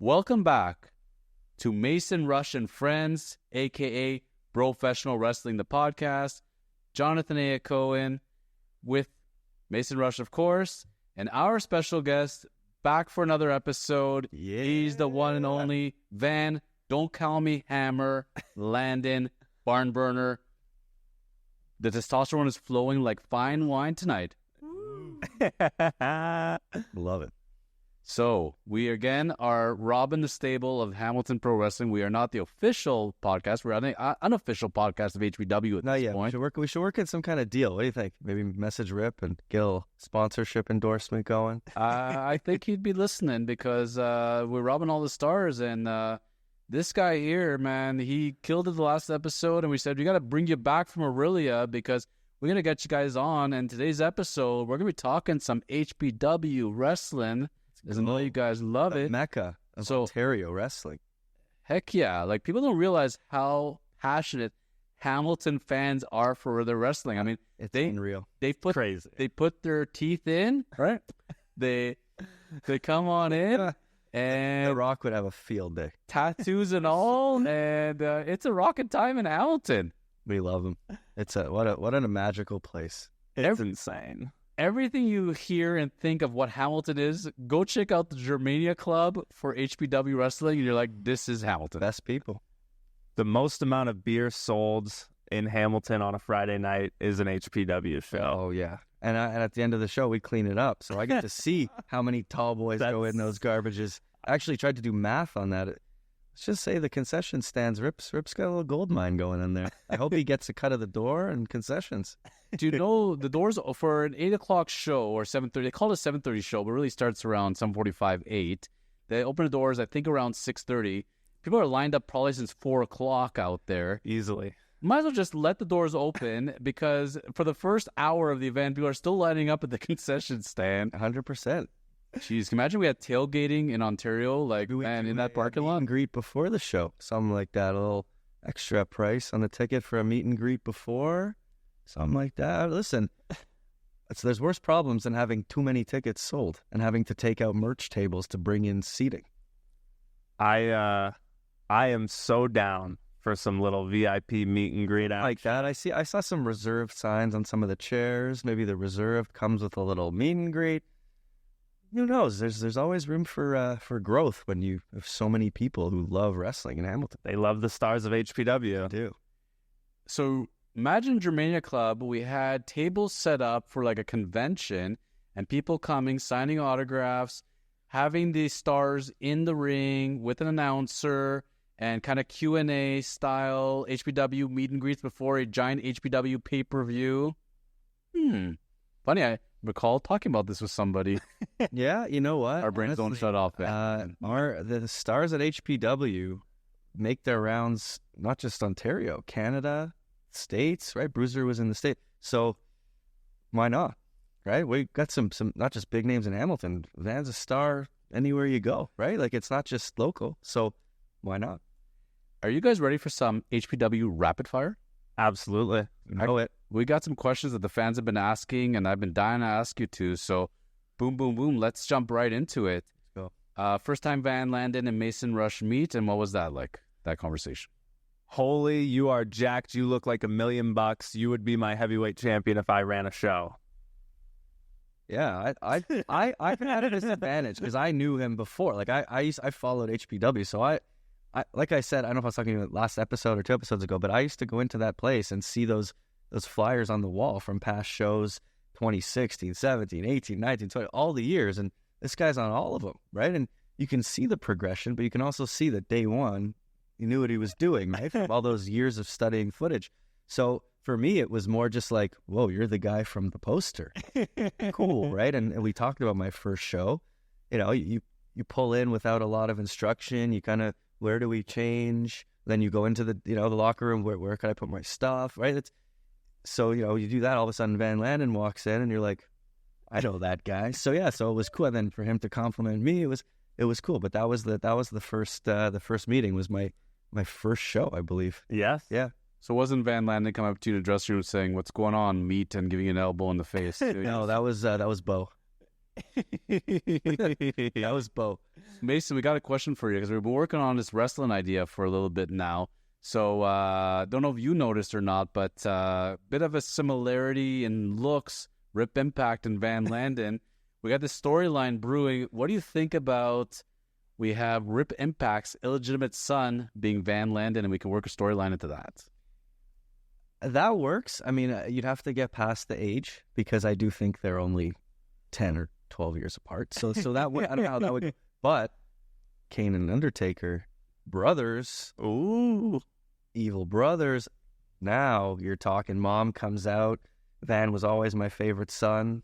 Welcome back to Mason Rush and Friends, a.k.a. Professional Wrestling, the podcast. Jonathan A. Hacohen with Mason Rush, of course, and our special guest back for another episode. Yeah. He's the one and only Van, don't call me Hammer, Landon, Barn Burner. The testosterone is flowing like fine wine tonight. Love it. So, we again are robbing the stable of Hamilton Pro Wrestling. We are not the official podcast. We're an unofficial podcast of HBW at this point. We should work at some kind of deal. What do you think? Maybe message Rip and get a sponsorship endorsement going? I think he'd be listening because we're robbing all the stars. And this guy here, man, he killed it the last episode. And we said, we got to bring you back from Aurelia because we're going to get you guys on. And today's episode, we're going to be talking some HBW wrestling. I know you guys love it. Mecca of Ontario wrestling. Heck yeah. Like, people don't realize how passionate Hamilton fans are for their wrestling. I mean, it's unreal. Crazy. They put their teeth in, right? they come on in, and The Rock would have a field day. Tattoos and all, and it's a rockin' time in Hamilton. We love them. It's what a magical place. It's insane. Everything you hear and think of what Hamilton is, go check out the Germania Club for HBW Wrestling, and you're like, this is Hamilton. Best people. The most amount of beer sold in Hamilton on a Friday night is an HPW show. Oh, yeah. And at the end of the show, we clean it up. So I get to see how many tall boys go in those garbages. I actually tried to do math on that. Let's just say the concession stands. Rip's got a little gold mine going in there. I hope he gets a cut of the door and concessions. Do you know the doors for an 8 o'clock show or 7:30? They call it a 7:30 show, but really starts around 7:45, 8. They open the doors, I think, around 6:30. People are lined up probably since 4 o'clock out there. Easily. Might as well just let the doors open because for the first hour of the event, people are still lining up at the concession stand. 100%. Jeez, can you imagine we had tailgating in Ontario, like, man, in that parking lot? Meet and greet before the show. Something like that. A little extra price on the ticket for a meet and greet before. Something like that. Listen, there's worse problems than having too many tickets sold and having to take out merch tables to bring in seating. I am so down for some little VIP meet and greet action. Like that. I saw some reserved signs on some of the chairs. Maybe the reserved comes with a little meet and greet. Who knows? There's always room for growth when you have so many people who love wrestling in Hamilton. They love the stars of HPW. They do. So imagine Germania Club. We had tables set up for like a convention and people coming, signing autographs, having the stars in the ring with an announcer and kind of Q&A style HPW meet and greets before a giant HPW pay-per-view. Funny, I recall talking about this with somebody. Yeah, you know what? Our brains don't shut off. The stars at HPW make their rounds not just Ontario, Canada, States, right? Bruiser was in the States. So why not? Right? We got some not just big names in Hamilton. Van's a star anywhere you go, right? Like, it's not just local. So why not? Are you guys ready for some HPW rapid fire? Absolutely. Know it. We got some questions that the fans have been asking, and I've been dying to ask you to. So, boom, boom, boom. Let's jump right into it. Let's go. First time Van, Landon, and Mason Rush meet, and what was that like, that conversation? Holy, you are jacked. You look like $1 million. You would be my heavyweight champion if I ran a show. Yeah, I've had a disadvantage because I knew him before. Like, I followed HPW, so I like I said, I don't know if I was talking about last episode or 2 episodes ago, but I used to go into that place and see those flyers on the wall from past shows, 2016, 17, 18, 19, 20, all the years, and this guy's on all of them, right? And you can see the progression, but you can also see that day one, he knew what he was doing, right? From all those years of studying footage. So for me, it was more just like, whoa, you're the guy from the poster. Cool, right? And we talked about my first show. You know, you pull in without a lot of instruction. You kind of, where do we change? Then you go into the locker room. Where can I put my stuff? Right? So you do that. All of a sudden, Van Landon walks in, and you're like, I know that guy. So yeah, so it was cool. And then for him to compliment me, it was cool. But that was the first meeting. Was my first show, I believe. Yes. Yeah. So wasn't Van Landon coming up to you in the dressing room saying, "What's going on, meat," and giving you an elbow in the face? No, that was Bo. That was Bo. Mason, we got a question for you because we've been working on this wrestling idea for a little bit now. So don't know if you noticed or not, but bit of a similarity in looks, Rip Impact and Van Landon. We got this storyline brewing. What do you think about we have Rip Impact's illegitimate son being Van Landon, and we can work a storyline into that? That works. I mean, you'd have to get past the age because I do think they're only 10 or 12 years apart. So that would, I don't know how that would, but Kane and Undertaker, brothers, Ooh. evil brothers. Now you're talking. Mom comes out. Van was always my favorite son.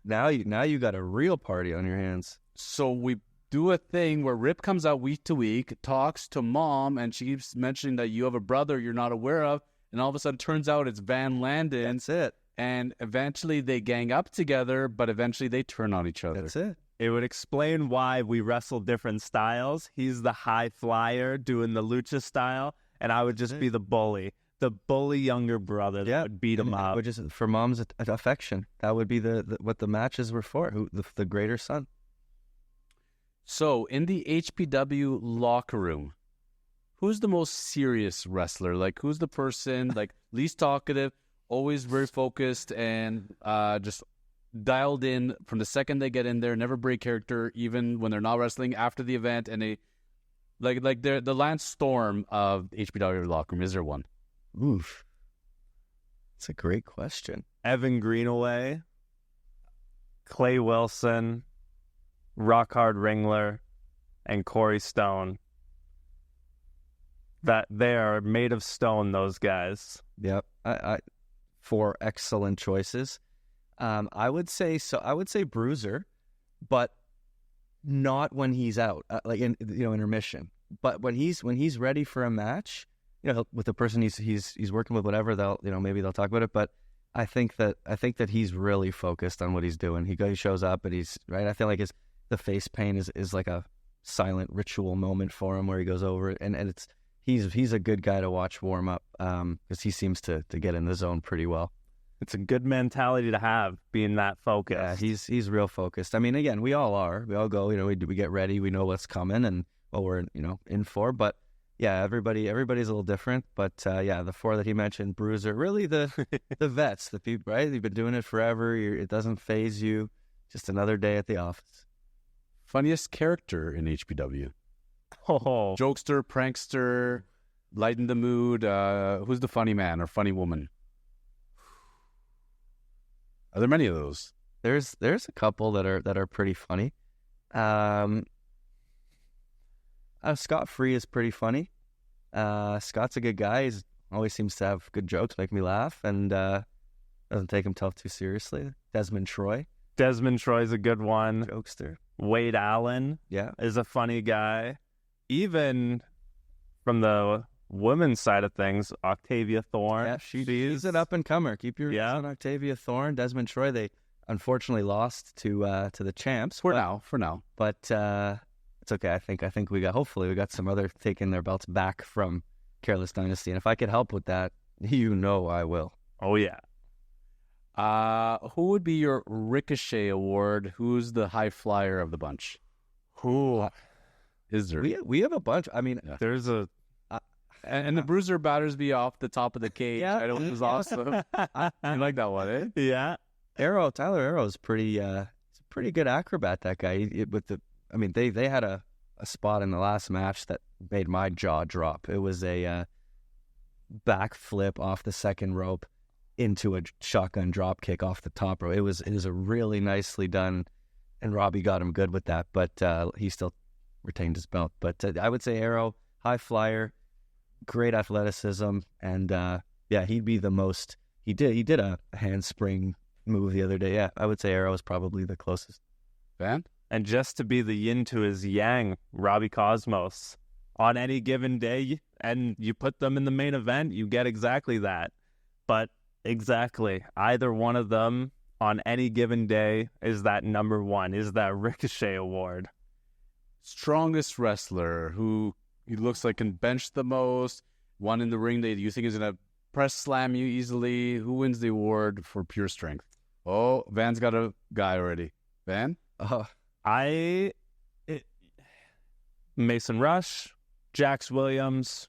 Now you got a real party on your hands. So we do a thing where Rip comes out week to week, talks to Mom, and she keeps mentioning that you have a brother you're not aware of, and all of a sudden turns out it's Van Landon. That's it. And eventually they gang up together, but eventually they turn on each other. That's it. It would explain why we wrestle different styles. He's the high flyer doing the lucha style, and I would just be the bully younger brother that would beat him up. Which is for Mom's affection. That would be the what the matches were for. The greater son. So in the HPW locker room, who's the most serious wrestler? Like, who's the person like least talkative, always very focused, and just dialed in from the second they get in there, never break character, even when they're not wrestling after the event, and they like they're the Lance Storm of HPW locker room. Is there one? Oof. That's a great question. Evan Greenaway, Clay Wilson, Rock Hard Ringler, and Corey Stone. That they are made of stone, those guys. Yep. I four excellent choices. I would say Bruiser, but not when he's out, like in intermission. But when he's ready for a match, with the person he's working with, whatever, maybe they'll talk about it. But I think that he's really focused on what he's doing. He shows up and he's right. I feel like the face paint is like a silent ritual moment for him where he goes over it, and it's he's a good guy to watch warm up because he seems to get in the zone pretty well. It's a good mentality to have, being that focused. Yeah, he's real focused. I mean, again, we all are. We all go. We get ready. We know what's coming and what we're in for. But yeah, everybody's a little different. But yeah, the four that he mentioned, Bruiser, really the vets, the people, right? They've been doing it forever. It doesn't faze you. Just another day at the office. Funniest character in HPW? Oh. Jokester, prankster, lighten the mood. Who's the funny man or funny woman? Are there many of those? There's a couple that are pretty funny. Scott Free is pretty funny. Scott's a good guy. He always seems to have good jokes, make me laugh, and doesn't take himself too seriously. Desmond Troy's a good one. Jokester. Wade Allen is a funny guy. Even from the women's side of things, Octavia Thorne. Yeah, she's an up-and-comer. Keep your eyes on Octavia Thorne. Desmond Troy, they unfortunately lost to the champs. For now. But it's okay. I think hopefully we got some other taking their belts back from Careless Dynasty. And if I could help with that, I will. Oh, yeah. Who would be your Ricochet Award? Who's the high flyer of the bunch? Who is there? We have a bunch. I mean, there's a... And the Bruiser Battersby off the top of the cage. Yeah. I know it was awesome. You like that one, eh? Yeah. Tyler Arrow's pretty. He's a pretty good acrobat. That guy. They had a spot in the last match that made my jaw drop. It was a backflip off the second rope into a shotgun drop kick off the top rope. It was a really nicely done, and Robbie got him good with that. But he still retained his belt. But I would say Arrow, high flyer. Great athleticism, and he'd be the most. He did a handspring move the other day. Yeah, I would say Arrow is probably the closest. Van? And just to be the yin to his yang, Robbie Cosmos. On any given day, and you put them in the main event, you get exactly that. But exactly, either one of them on any given day is that number one, is that Ricochet Award. Strongest wrestler who he looks like can bench the most, one in the ring that you think is going to press slam you easily. Who wins the award for pure strength? Oh, Van's got a guy already. Van? Mason Rush, Jax Williams,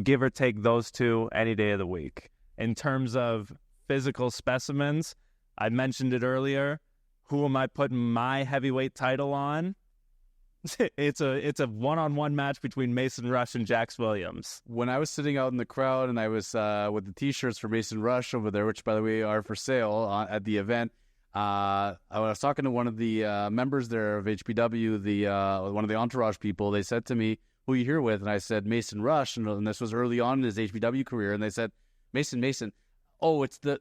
give or take those two any day of the week. In terms of physical specimens, I mentioned it earlier. Who am I putting my heavyweight title on? It's a one-on-one match between Mason Rush and Jax Williams. When I was sitting out in the crowd and I was with the T-shirts for Mason Rush over there, which, by the way, are for sale at the event, I was talking to one of the members there of HPW, one of the entourage people. They said to me, "Who are you here with?" And I said, "Mason Rush." And this was early on in his HPW career. And they said, Mason. Oh, it's the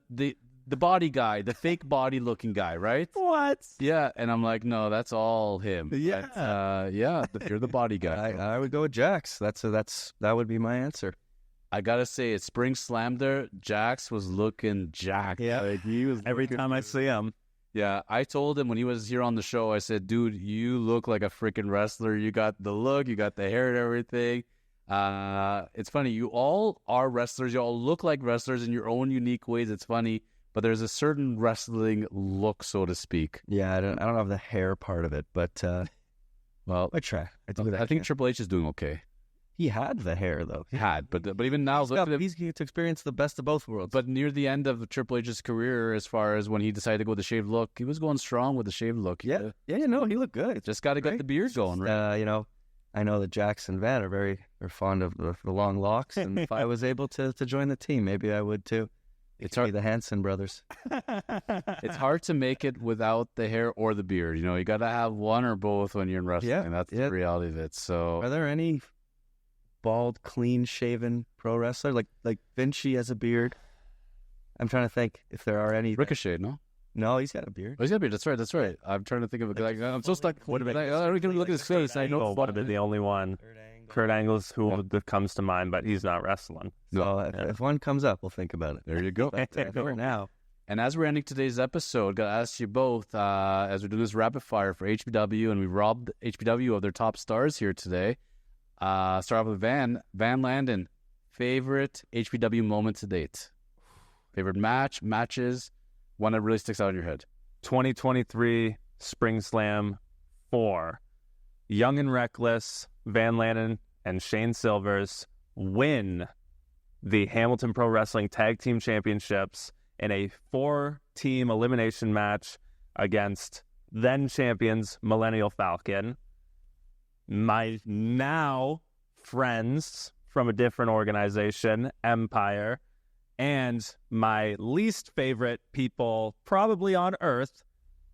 body guy, the fake body looking guy, right? What? Yeah. And I'm like, no, that's all him. Yeah. You're the body guy. I would go with Jax. That would be my answer. I gotta say, at Spring Slam there, Jax was looking jacked. Yeah. Like, he was Every looking time I good. see him. Yeah, I told him when he was here on the show, I said, dude, you look like a freaking wrestler. You got the look, you got the hair and everything. It's funny. You all are wrestlers. You all look like wrestlers in your own unique ways. It's funny, but there's a certain wrestling look, so to speak. Yeah, I don't have the hair part of it, but Well, I try. I think Triple H is doing okay. he had the hair though. He had, but even now, look at him. He's to experience the best of both worlds. But near the end of Triple H's career, as far as when he decided to go with the shaved look, he was going strong with the shaved look. yeah, no, he looked good. Just got to get the beard going, right? I know that Jax and Van are fond of the long locks, and if I was able to join the team, maybe I would too. It's Be hard. the Hanson brothers. It's hard to make it without the hair or the beard. You got to have one or both when you're in wrestling. Yeah, That's the reality of it. So, Are there any bald, clean-shaven pro wrestler like Vinci has a beard? I'm trying to think if there are any. Ricochet, no? No, he's got a beard. Oh, he's got a beard. That's right. I'm trying to think of it. I'm so stuck. Would have been. I don't even look at his face. I know. Would have been the only one. Kurt Angle's who comes to mind, but he's not wrestling. So if one comes up, we'll think about it. There you go. But, for now. And as we're ending today's episode, got to ask you both, as we're doing this rapid fire for HBW, and we robbed HBW of their top stars here today. Start off with Van Landon. Favorite HBW moment to date? Favorite matches? One that really sticks out in your head? 2023 Spring Slam 4. Young and Reckless, Van Landon and Shane Silvers win the Hamilton Pro Wrestling Tag Team Championships in a 4-team elimination match against then champions Millennial Falcon. My now friends from a different organization, Empire, and my least favorite people probably on Earth,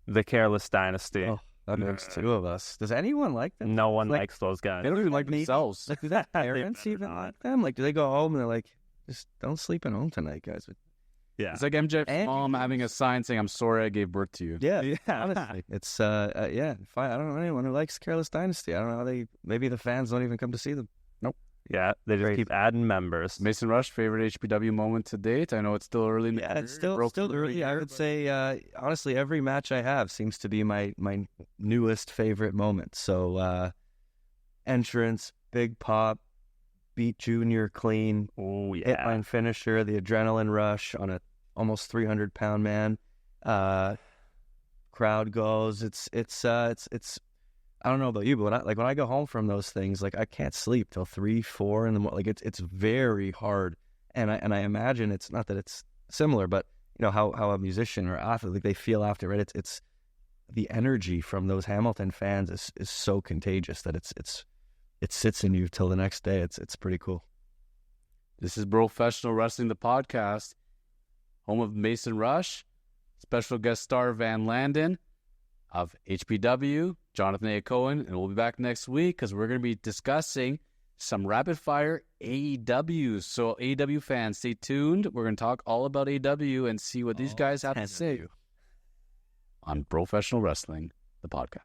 the Careless Dynasty. Oh, that makes two of us. Does anyone like them? No one likes those guys. They don't even like themselves. Like, do that parents even like them? Like, do they go home and they're like, just don't sleep at home tonight, guys? Yeah. It's like MJ's And- mom having a sign saying, "I'm sorry I gave birth to you." Yeah, honestly, it's I don't know anyone who likes Careless Dynasty. I don't know how maybe the fans don't even come to see them. Yeah, they just keep adding members. Mason Rush, favorite HBW moment to date? I know it's still early in the Yeah, career. it's still Broke through early. here, I would but- say honestly, every match I have seems to be my newest favorite moment. So entrance, big pop, beat Junior clean, Oh hit yeah. line finisher, the adrenaline rush on a almost 300-pound man. Crowd goes. It's I don't know about you, but when I go home from those things, like I can't sleep till 3, 4 in the morning. Like it's very hard, and I imagine it's not that it's similar, but you know how a musician or athlete, like they feel after it. It's the energy from those Hamilton fans is so contagious that it sits in you till the next day. It's pretty cool. This is Professional Wrestling, the podcast, home of Mason Rush, special guest star Van Landon of HPW, Jonathan Hacohen, and we'll be back next week because we're going to be discussing some rapid-fire AEW. So AEW fans, stay tuned. We're going to talk all about AEW and see what these guys have to say on Professional Wrestling, the podcast.